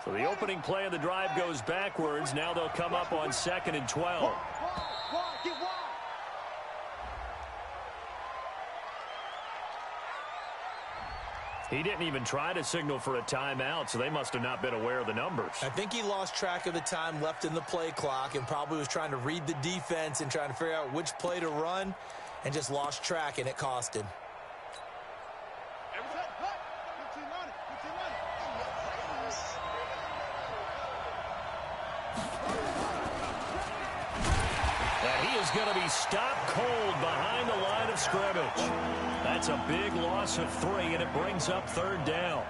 So the opening play of the drive goes backwards. Now they'll come up on 2nd and 12. He didn't even try to signal for a timeout, so they must have not been aware of the numbers. I think he lost track of the time left in the play clock and probably was trying to read the defense and trying to figure out which play to run and just lost track, and it cost him. And he is going to be stopped cold behind the line of scrimmage. That's a big loss of 3, and it brings up 3rd down.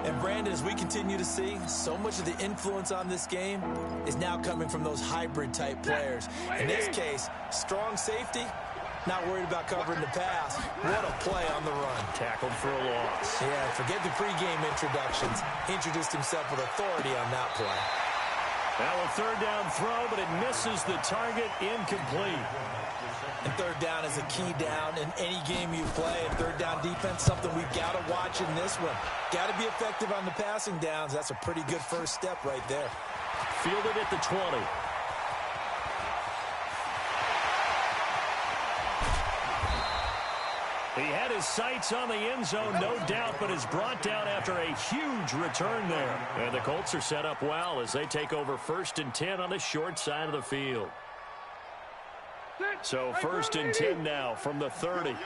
And, Brandon, as we continue to see, so much of the influence on this game is now coming from those hybrid-type players. In this case, strong safety, not worried about covering the pass. What a play on the run. Tackled for a loss. Yeah, forget the pregame introductions. He introduced himself with authority on that play. Now a 3rd down throw, but it misses the target, incomplete. And 3rd down is a key down in any game you play. And 3rd down defense, something we've got to watch in this one. Got to be effective on the passing downs. That's a pretty good first step right there. Fielded at the 20. He had his sights on the end zone, no doubt, but is brought down after a huge return there. And the Colts are set up well as they take over 1st and 10 on the short side of the field. So 1st and 10 now from the 30.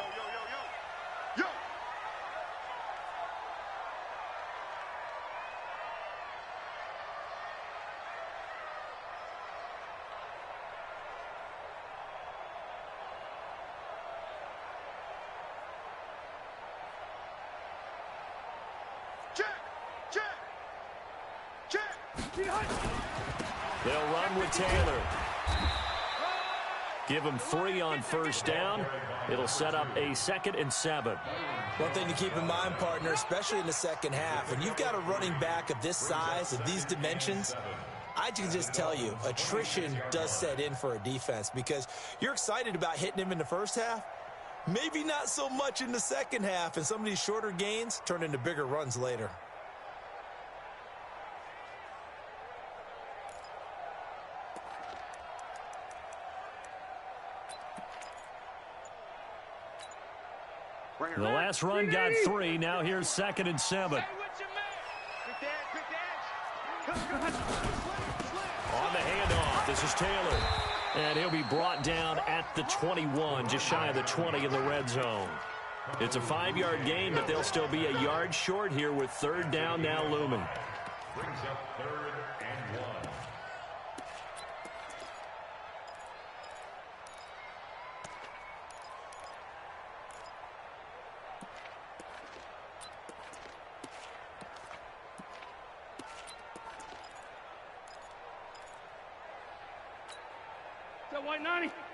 They'll run with Taylor. Give him 3 on 1st down. It'll set up a 2nd and 7. One thing to keep in mind, partner, especially in the second half, and you've got a running back of this size, of these dimensions, I can just tell you, attrition does set in for a defense because you're excited about hitting him in the first half, maybe not so much in the second half, and some of these shorter gains turn into bigger runs later. The last run got 3. Now here's 2nd and 7. On the handoff, this is Taylor. And he'll be brought down at the 21, just shy of the 20 in the red zone. It's a 5-yard gain, but they'll still be a yard short here with 3rd down now looming. Brings up 3rd and 1.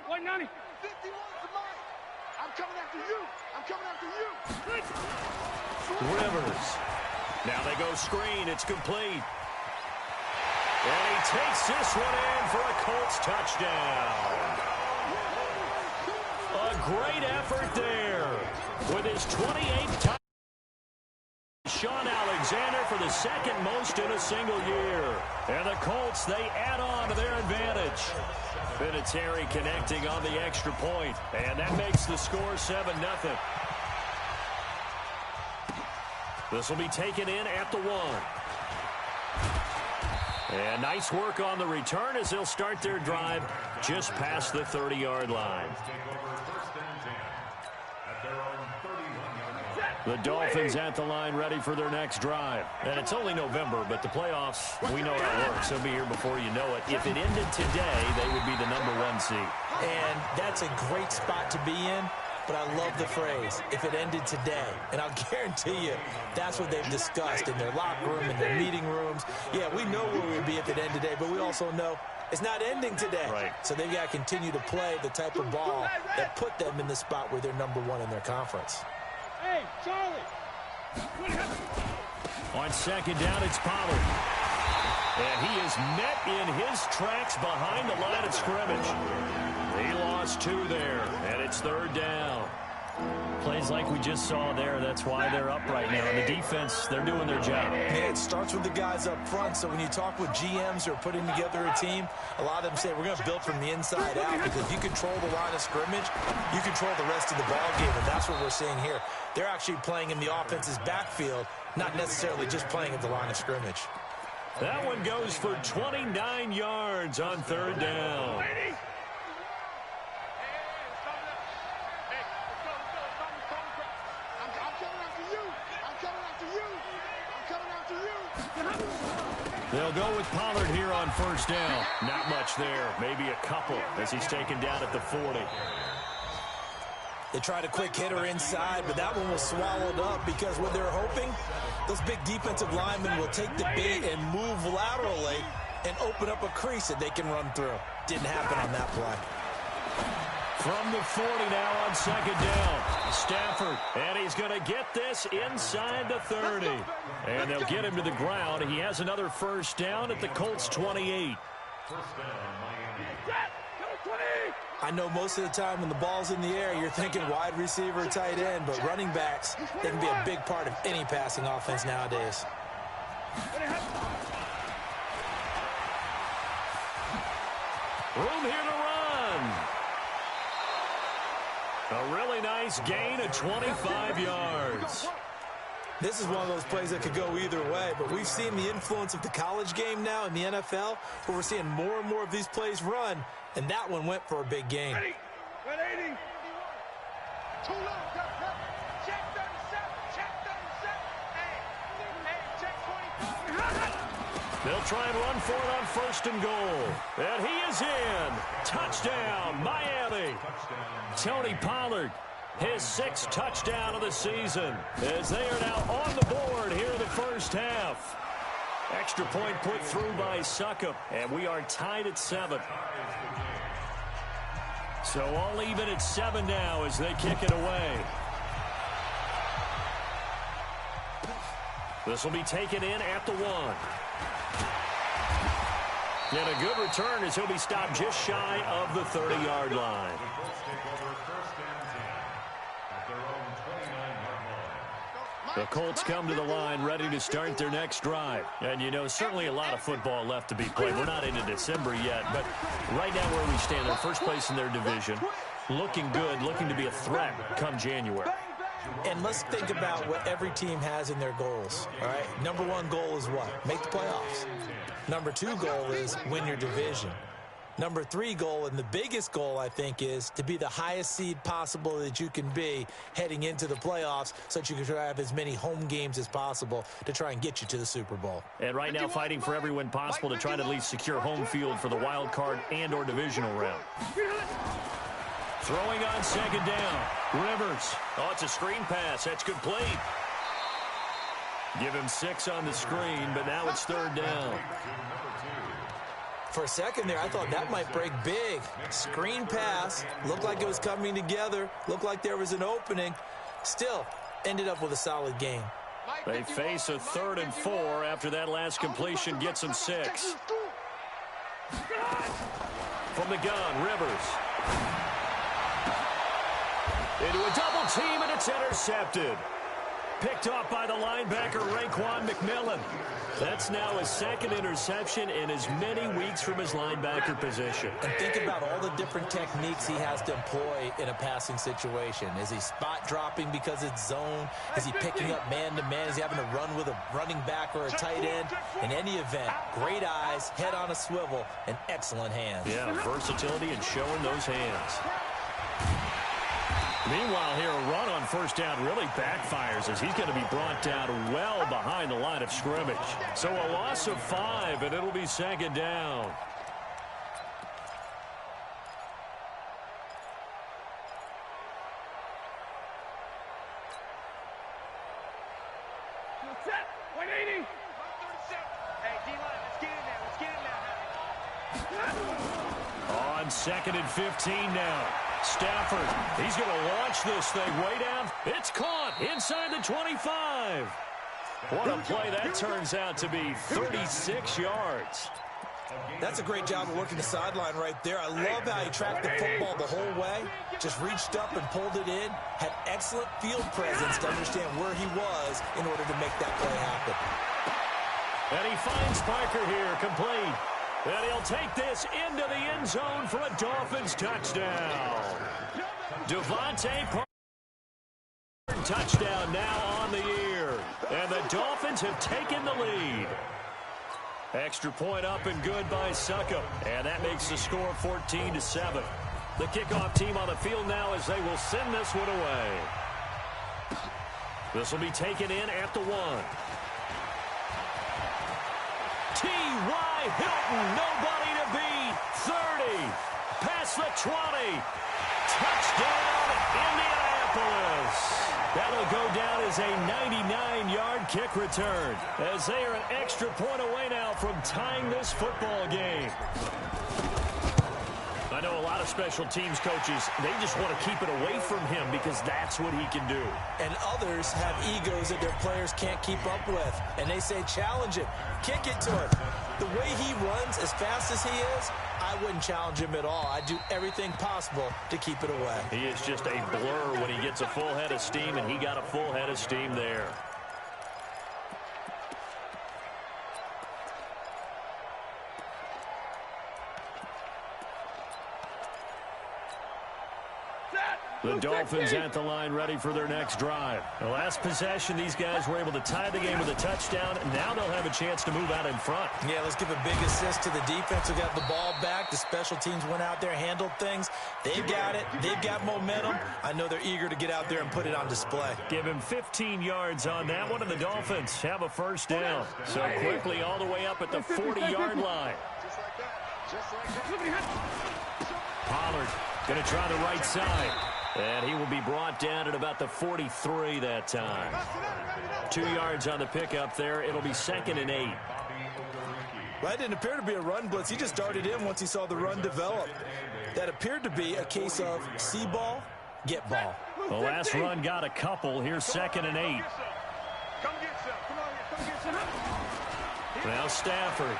White 90, 51's mine. I'm coming after you. I'm coming after you. Rivers. Now they go screen. It's complete. And he takes this one in for a Colts touchdown. A great effort there with his 28th touchdown. Sean Alexander for the 2nd most in a single year. And the Colts, they add on to their advantage. Vinatieri connecting on the extra point. And that makes the score 7-0. This will be taken in at the 1. And nice work on the return as they'll start their drive just past the 30-yard line. The Dolphins at the line ready for their next drive. And it's only November, but the playoffs, we know how it works. They'll be here before you know it. If it ended today, they would be the #1 seed. And that's a great spot to be in, but I love the phrase, if it ended today. And I'll guarantee you, that's what they've discussed in their locker room, in their meeting rooms. Yeah, we know where we would be if it ended today, but we also know it's not ending today. Right. So they've got to continue to play the type of ball that put them in the spot where they're #1 in their conference. Hey, Charlie. On 2nd down, it's Pollard. And he is met in his tracks behind the line of scrimmage. He lost 2 there, and it's 3rd down. Plays like we just saw there. That's why they're up right now. And the defense, they're doing their job. Yeah, it starts with the guys up front. So when you talk with GMs who are putting together a team, a lot of them say we're going to build from the inside out, because if you control the line of scrimmage, you control the rest of the ball game, and that's what we're seeing here. They're actually playing in the offense's backfield, not necessarily just playing at the line of scrimmage. That one goes for 29 yards on third down. They'll go with Pollard here on first down. Not much there. Maybe a couple as he's taken down at the 40. They tried a quick hitter inside, but that one was swallowed up because what they're hoping, those big defensive linemen will take the bait and move laterally and open up a crease that they can run through. Didn't happen on that play. From the 40 now on second down. Stafford, and he's going to get this inside the 30. And they'll get him to the ground. He has another first down at the Colts 28. I know most of the time when the ball's in the air, you're thinking wide receiver, tight end, but running backs, they can be a big part of any passing offense nowadays. Room here to run. A really nice gain of 25 yards. This is one of those plays that could go either way, but we've seen the influence of the college game now in the NFL, where we're seeing more and more of these plays run, and that one went for a big gain. Ready. 180. Too low. Check 37. Check 37. Hey, check 25. They'll try and run for it on first and goal. And he is in. Touchdown, Miami. Tony Pollard, his 6th touchdown of the season, as they are now on the board here in the first half. Extra point put through by Succop, and we are tied at 7. So all even at 7 now as they kick it away. This will be taken in at the 1. And a good return as he'll be stopped just shy of the 30-yard line. The Colts come to the line ready to start their next drive. And, you know, certainly a lot of football left to be played. We're not into December yet, but right now where we stand, they're first place in their division. Looking good, looking to be a threat come January. And let's think about what every team has in their goals, all right? Number 1 goal is what? Make the playoffs. Number 2 goal is win your division. Number 3 goal, and the biggest goal, I think, is to be the highest seed possible that you can be heading into the playoffs so that you can have as many home games as possible to try and get you to the Super Bowl. And right now fighting for every win possible to try to at least secure home field for the wild card and or divisional round. Throwing on second down. Rivers. Oh, it's a screen pass. That's complete. Give him 6 on the screen, but now it's third down. For a second there, I thought that might break big. Screen pass. Looked like it was coming together. Looked like there was an opening. Still, ended up with a solid gain. They face a 3rd and 4 after that last completion gets them 6. From the gun, Rivers. Into a double team, and it's intercepted. Picked off by the linebacker, Raekwon McMillan. That's now his 2nd interception in as many weeks from his linebacker position. And think about all the different techniques he has to employ in a passing situation. Is he spot dropping because it's zone? Is he picking up man-to-man? Is he having to run with a running back or a tight end? In any event, great eyes, head on a swivel, and excellent hands. Yeah, versatility and showing those hands. Meanwhile, here a run on first down really backfires as he's going to be brought down well behind the line of scrimmage. So a loss of 5, and it'll be second down. Set. 180. 137. Hey, D-line, let's get in there. On 2nd and 15 now. Stafford, he's going to launch this thing way down. It's caught inside the 25. What a play that turns out to be, 36 yards. That's a great job of working the sideline right there. I love how he tracked the football the whole way, just reached up and pulled it in, had excellent field presence to understand where he was in order to make that play happen. And he finds Parker here, complete. And he'll take this into the end zone for a Dolphins touchdown. Devontae Parker, touchdown now on the year. And the Dolphins have taken the lead. Extra point up and good by Succop. And that makes the score 14-7. The kickoff team on the field now as they will send this one away. This will be taken in at the 1. T.Y. Hilton, nobody to beat. 30, past the 20. Touchdown, Indianapolis. That'll go down as a 99-yard kick return, as they are an extra point away now from tying this football game. I know a lot of special teams coaches, they just want to keep it away from him because that's what he can do. And others have egos that their players can't keep up with. And they say, challenge him, kick it to him. The way he runs as fast as he is, I wouldn't challenge him at all. I'd do everything possible to keep it away. He is just a blur when he gets a full head of steam, and he got a full head of steam there. The Dolphins at the line ready for their next drive. The last possession, these guys were able to tie the game with a touchdown. Now they'll have a chance to move out in front. Yeah, let's give a big assist to the defense who got the ball back. The special teams went out there, handled things. They've got it. They've got momentum. I know they're eager to get out there and put it on display. Give him 15 yards on that one, and the Dolphins have a first down. So quickly all the way up at the 40-yard line. Pollard going to try the right side. And he will be brought down at about the 43 that time. 2 yards on the pickup there. It'll be 2nd and 8. Well, it didn't appear to be a run blitz. He just darted in once he saw the run develop. That appeared to be a case of see ball, get ball. The last run got a couple. Here's 2nd and 8. Now Stafford.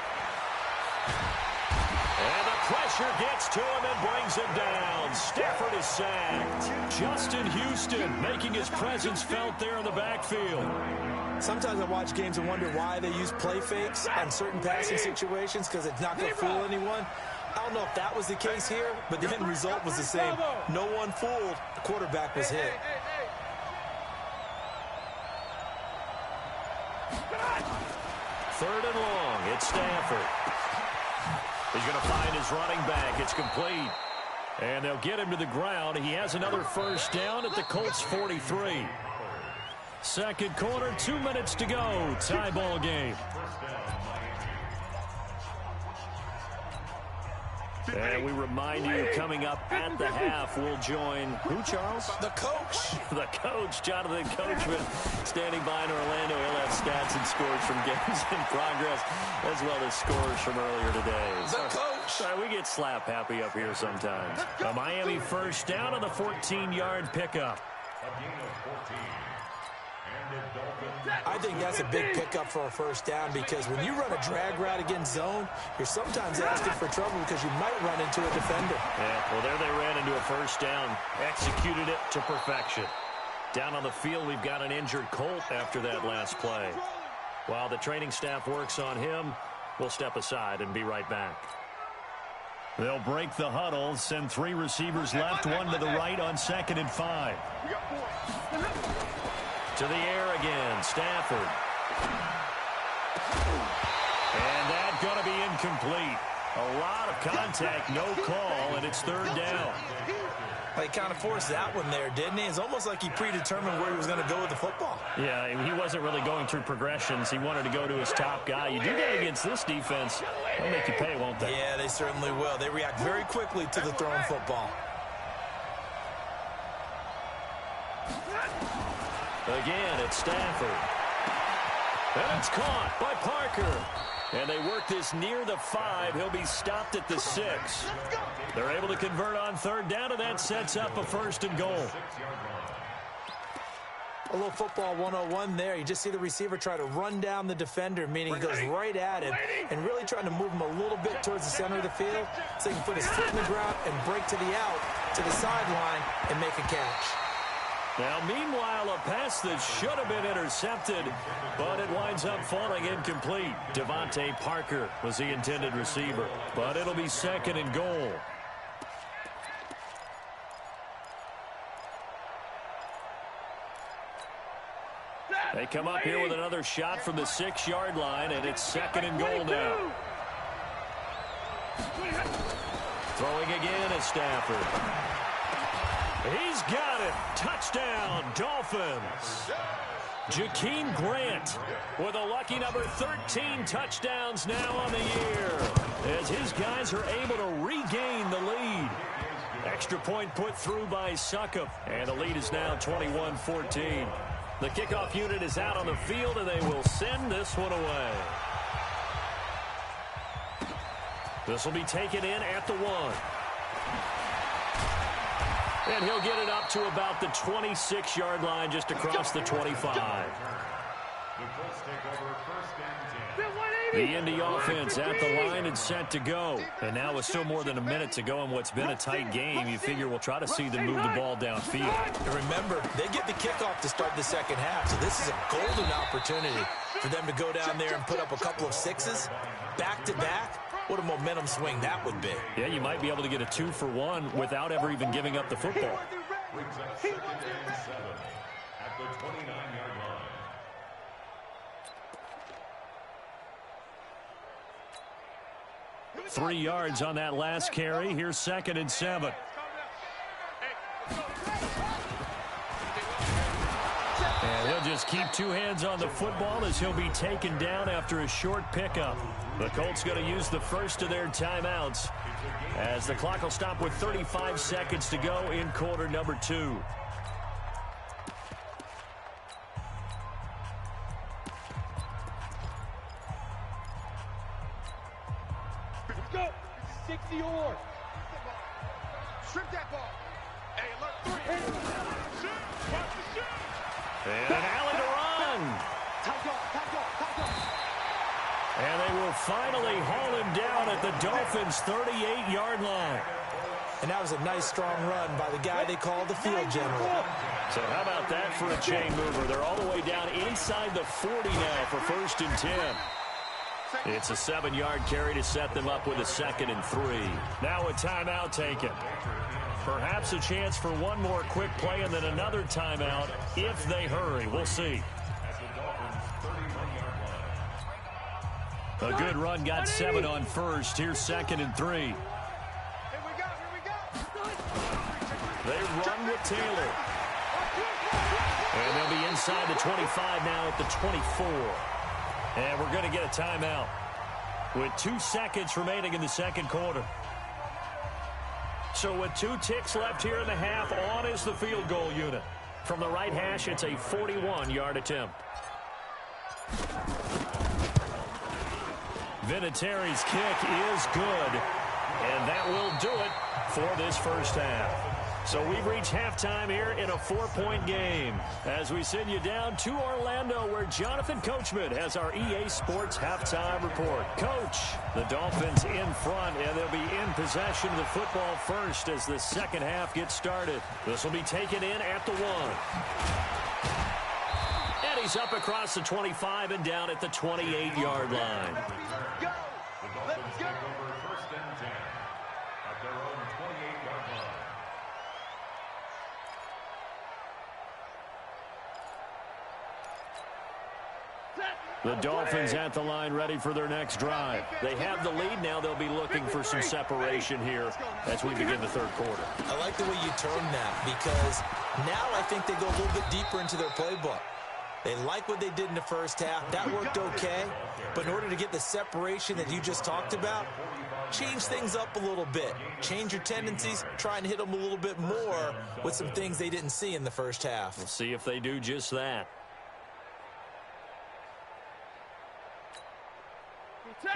And the pressure gets to him and brings him down. Stafford is sacked. Justin Houston making his presence felt there in the backfield. Sometimes I watch games and wonder why they use play fakes on certain passing situations because it's not going to fool anyone. I don't know if that was the case here, but the end result was the same. No one fooled. The quarterback was hit. 3rd and long. It's Stafford. He's going to find his running back. It's complete. And they'll get him to the ground. He has another first down at the Colts 43. Second quarter, 2 minutes to go. Tie ball game. And we remind you, coming up at the half, we'll join who, Charles? The coach. The coach, Jonathan Coachman, standing by in Orlando. He'll have stats and scores from games in progress, as well as scores from earlier today. The coach. We get slap happy up here sometimes. A Miami first down on the 14-yard pickup. I think that's a big pickup for a first down because when you run a drag route against zone, you're sometimes asking for trouble because you might run into a defender. Yeah, well, there they ran into a first down. Executed it to perfection. Down on the field, we've got an injured Colt after that last play. While the training staff works on him, we'll step aside and be right back. They'll break the huddle, send 3 receivers left, 1 to the right on 2nd and 5. To the air again, Stafford. And that's going to be incomplete. A lot of contact, no call, and it's 3rd down. He kind of forced that one there, didn't he? It's almost like he predetermined where he was going to go with the football. Yeah, he wasn't really going through progressions. He wanted to go to his top guy. You do that against this defense, they'll make you pay, won't they? Yeah, they certainly will. They react very quickly to the thrown football. Again, it's Stafford. And it's caught by Parker. And they work this near the 5. He'll be stopped at the 6. They're able to convert on 3rd down, and that sets up a 1st and goal. A little football 101 there. You just see the receiver try to run down the defender, meaning he goes right at him and really trying to move him a little bit towards the center of the field so he can put his foot in the ground and break to the out, to the sideline, and make a catch. Now, meanwhile, a pass that should have been intercepted, but it winds up falling incomplete. Devontae Parker was the intended receiver, but it'll be second and goal. They come up here with another shot from the 6-yard line, and it's second and goal now. Throwing again is Stafford. He's got it. Touchdown, Dolphins. Jakeem Grant with a lucky number 13 touchdowns now on the year, as his guys are able to regain the lead. Extra point put through by Succop, and the lead is now 21-14. The kickoff unit is out on the field, and they will send this one away. This will be taken in at the 1. And he'll get it up to about the 26-yard line, just across the 25. The Indy offense at the line and set to go. And now with still more than a minute to go in what's been a tight game, you figure we'll try to see them move the ball downfield. And remember, they get the kickoff to start the second half, so this is a golden opportunity for them to go down there and put up a couple of sixes back-to-back. What a momentum swing that would be. Yeah, you might be able to get a 2-for-1 without ever even giving up the football. Brings up 2nd and 7 at the 29-yard line. Three yards on that last carry. Here's 2nd and 7. And he'll just keep two hands on the football as he'll be taken down after a short pickup. The Colts going to use the first of their timeouts as the clock will stop with 35 seconds to go in quarter number 2. Let's go. 60 or. Strip that ball. Hey, alert 3. And Allen to run. And they will finally haul him down at the Dolphins' 38-yard line. And that was a nice, strong run by the guy they call the field general. So how about that for a chain mover? They're all the way down inside the 40 now for 1st and 10. It's a 7-yard carry to set them up with a 2nd and 3. Now a timeout taken. Perhaps a chance for one more quick play and then another timeout if they hurry. We'll see. A good run, got 7 on 1st. Here's 2nd and 3. Here we go. They run with Taylor. And they'll be inside the 25 now at the 24. And we're going to get a timeout with 2 seconds remaining in the second quarter. So with 2 ticks left here in the half, on is the field goal unit. From the right hash, it's a 41-yard attempt. Vinatieri's kick is good, and that will do it for this first half. So we've reached halftime here in a 4-point game as we send you down to Orlando, where Jonathan Coachman has our EA Sports halftime report. Coach, the Dolphins in front, and they'll be in possession of the football first as the second half gets started. This will be taken in at the 1. And he's up across the 25 and down at the 28-yard line. The Dolphins take over 1st and 10 at their own 28-yard line. The Dolphins at the line ready for their next drive. They have the lead now. They'll be looking for some separation here as we begin the third quarter. I like the way you term that, because now I think they go a little bit deeper into their playbook. They like what they did in the first half. That worked okay. But in order to get the separation that you just talked about, change things up a little bit. Change your tendencies. Try and hit them a little bit more with some things they didn't see in the first half. We'll see if they do just that.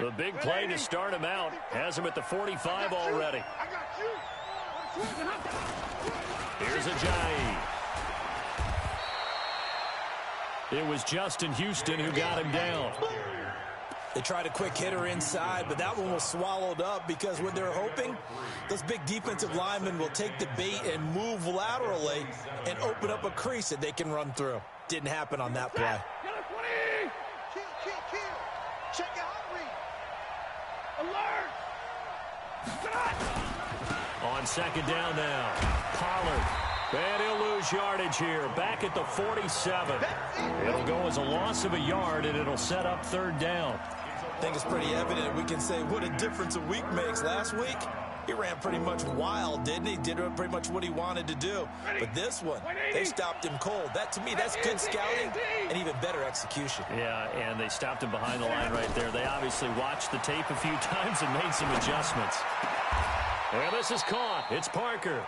The big play to start him out has him at the 45 already. Here's Ajayi. It was Justin Houston who got him down. They tried a quick hitter inside, but that one was swallowed up because what they're hoping, those big defensive linemen will take the bait and move laterally and open up a crease that they can run through. Didn't happen on that play. Kill. Check your hot read. Alert. On second down now, Pollard. And he'll lose yardage here, back at the 47. It'll go as a loss of a yard, and it'll set up third down. I think it's pretty evident. We can say what a difference a week makes. Last week, he ran pretty much wild, didn't he? Did pretty much what he wanted to do. But this one, they stopped him cold. That, to me, that's good scouting and even better execution. Yeah, and they stopped him behind the line right there. They obviously watched the tape a few times and made some adjustments. And this is caught. It's Parker.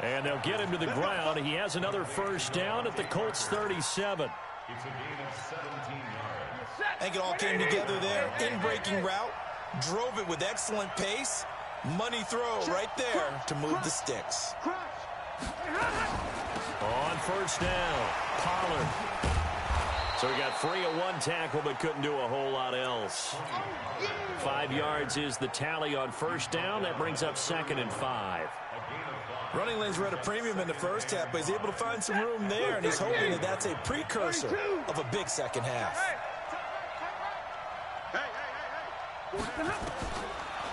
And they'll get him to the ground. He has another first down at the Colts 37. It's a gain of 17 yards. I think it all came together there. In-breaking route. Drove it with excellent pace. Money throw right there to move the sticks. On first down, Pollard. So he got free of one tackle but couldn't do a whole lot else. 5 yards is the tally on first down. That brings up 2nd and 5. Running lanes were at a premium in the first half, but he's able to find some room there, and he's hoping that that's a precursor of a big second half.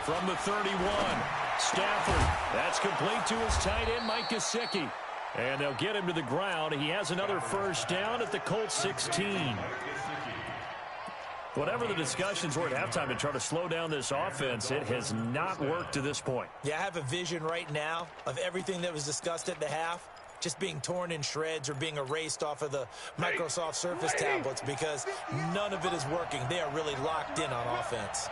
From the 31, Stafford. That's complete to his tight end, Mike Gesicki. And they'll get him to the ground. He has another first down at the Colts 16. Whatever the discussions were at halftime to try to slow down this offense, it has not worked to this point. Yeah, I have a vision right now of everything that was discussed at the half just being torn in shreds or being erased off of the Microsoft Surface tablets because none of it is working. They are really locked in on offense.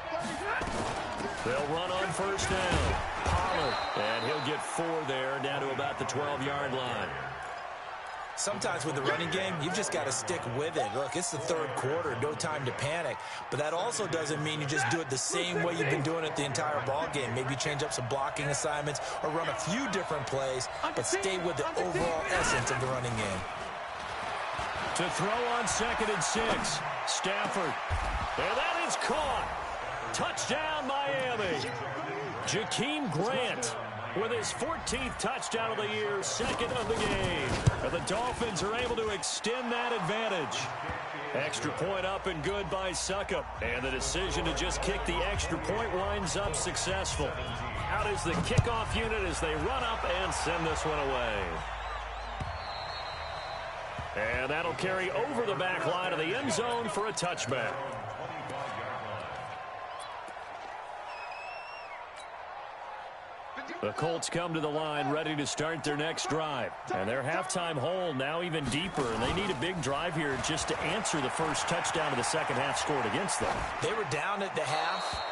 They'll run on first down. Pollard, and he'll get 4 there, down to about the 12-yard line. Sometimes with the running game, you've just got to stick with it. Look, it's the third quarter, no time to panic. But that also doesn't mean you just do it the same way you've been doing it the entire ball game. Maybe change up some blocking assignments or run a few different plays, but stay with the overall essence of the running game. To throw on 2nd and 6, Stafford. And that is caught. Touchdown, Miami. Jakeem Grant with his 14th touchdown of the year, 2nd of the game. And the Dolphins are able to extend that advantage. Extra point up and good by Suckup. And the decision to just kick the extra point winds up successful. Out is the kickoff unit as they run up and send this one away. And that'll carry over the back line of the end zone for a touchback. The Colts come to the line ready to start their next drive. And their halftime hole now even deeper. And they need a big drive here just to answer the first touchdown of the second half scored against them. They were down at the half.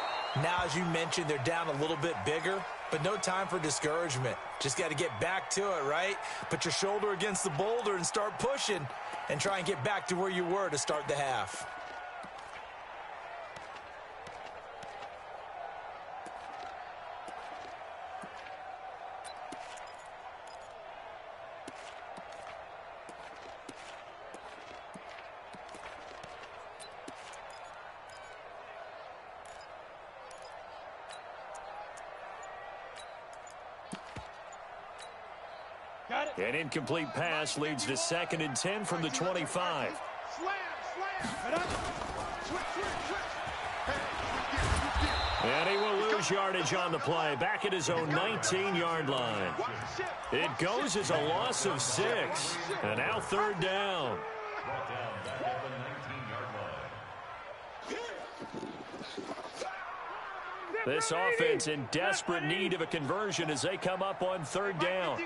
Now, as you mentioned, they're down a little bit bigger. But no time for discouragement. Just got to get back to it, right? Put your shoulder against the boulder and start pushing. And try and get back to where you were to start the half. An incomplete pass leads to 2nd and 10 from the 25. And he will lose yardage on the play, back at his own 19-yard line. It goes as a loss of 6. And now third down. This offense in desperate need of a conversion as they come up on third down.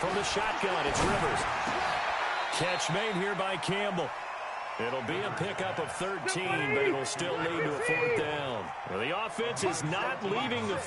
From the shotgun, it's Rivers. Catch made here by Campbell. It'll be a pickup of 13, but it'll still lead to a 4th down. Well, the offense is not leaving the